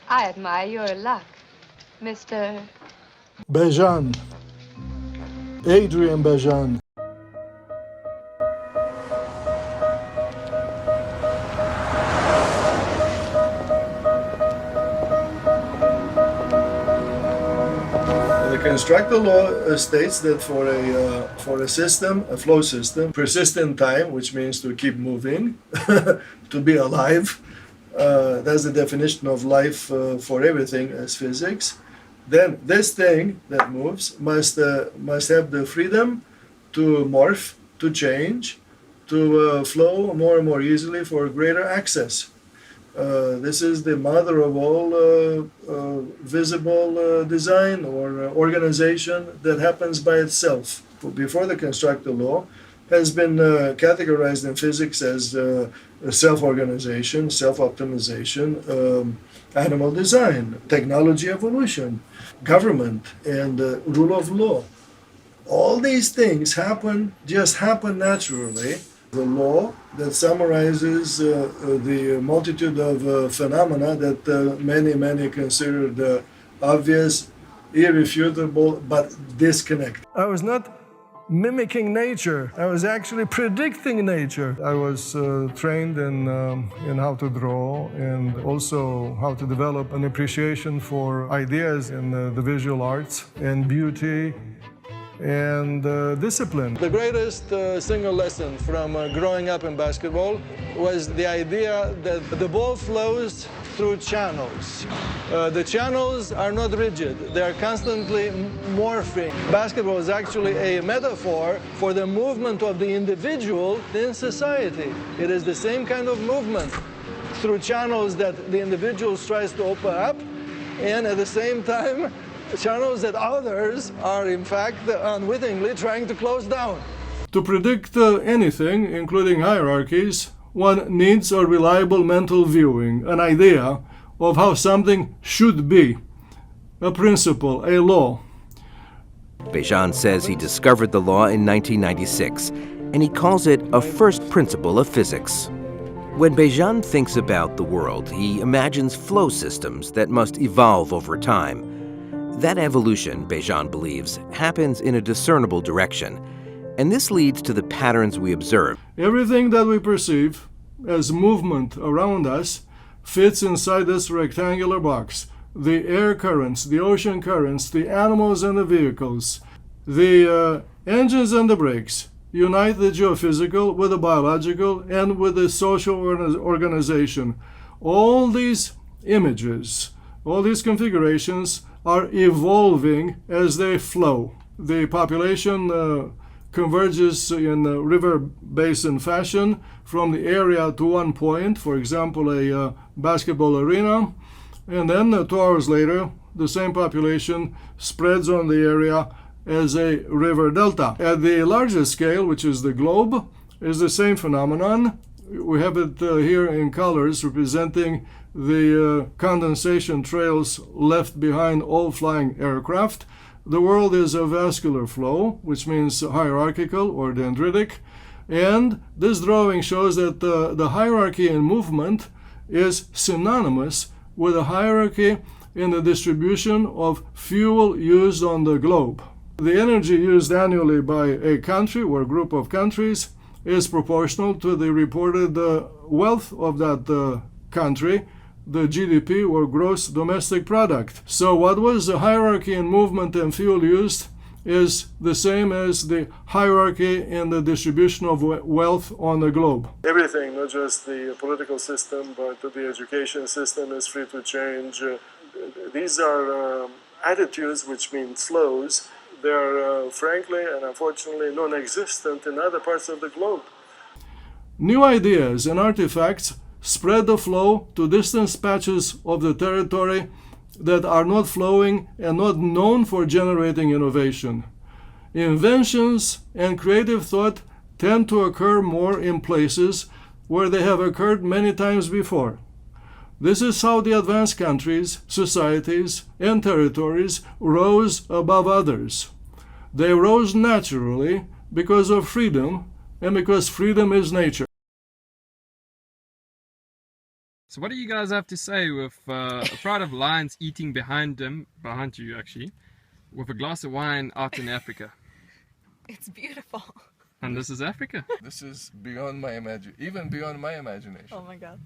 I admire your luck, Mr. Bejan. Adrian Bejan. The constructor law states that for a system, a flow system, persistent time, which means to keep moving, to be alive, that's the definition of life for everything as physics. Then this thing that moves must have the freedom to morph, to change, to flow more and more easily for greater access. This is the mother of all visible design or organization that happens by itself. Before the constructor law has been categorized in physics as self-organization, self-optimization, animal design, technology evolution, government, and rule of law. All these things just happen naturally. The law that summarizes the multitude of phenomena that many consider obvious, irrefutable, but disconnected. I was not mimicking nature. I was actually predicting nature. I was trained in how to draw and also how to develop an appreciation for ideas in the visual arts and beauty and discipline. The greatest single lesson from growing up in basketball was the idea that the ball flows through channels. The channels are not rigid, they are constantly morphing. Basketball is actually a metaphor for the movement of the individual in society. It is the same kind of movement through channels that the individual tries to open up, and at the same time channels that others are in fact unwittingly trying to close down. To predict anything, including hierarchies, one needs a reliable mental viewing, an idea of how something should be, a principle, a law. Bejan says he discovered the law in 1996, and he calls it a first principle of physics. When Bejan thinks about the world, he imagines flow systems that must evolve over time. That evolution, Bejan believes, happens in a discernible direction, and this leads to the patterns we observe. Everything that we perceive as movement around us fits inside this rectangular box. The air currents, the ocean currents, the animals and the vehicles, the engines and the brakes unite the geophysical with the biological and with the social organization. All these images, all these configurations are evolving as they flow. The population converges in a river basin fashion from the area to one point, for example, a basketball arena, and then 2 hours later, the same population spreads on the area as a river delta. At the largest scale, which is the globe, is the same phenomenon. We have it here in colors representing the condensation trails left behind all flying aircraft. The world is a vascular flow, which means hierarchical or dendritic. And this drawing shows that the hierarchy in movement is synonymous with a hierarchy in the distribution of fuel used on the globe. The energy used annually by a country or group of countries is proportional to the reported wealth of that country, the GDP or gross domestic product. So what was the hierarchy in movement and fuel used is the same as the hierarchy in the distribution of wealth on the globe. Everything, not just the political system, but the education system is free to change. These are attitudes, which mean flows. They are frankly and unfortunately non-existent in other parts of the globe. New ideas and artifacts spread the flow to distant patches of the territory that are not flowing and not known for generating innovation. Inventions and creative thought tend to occur more in places where they have occurred many times before. This is how the advanced countries, societies, and territories rose above others. They rose naturally because of freedom and because freedom is nature. So what do you guys have to say with a pride of lions eating behind you actually, with a glass of wine out in Africa? It's beautiful. And this is Africa. This is beyond my even beyond my imagination. Oh my God.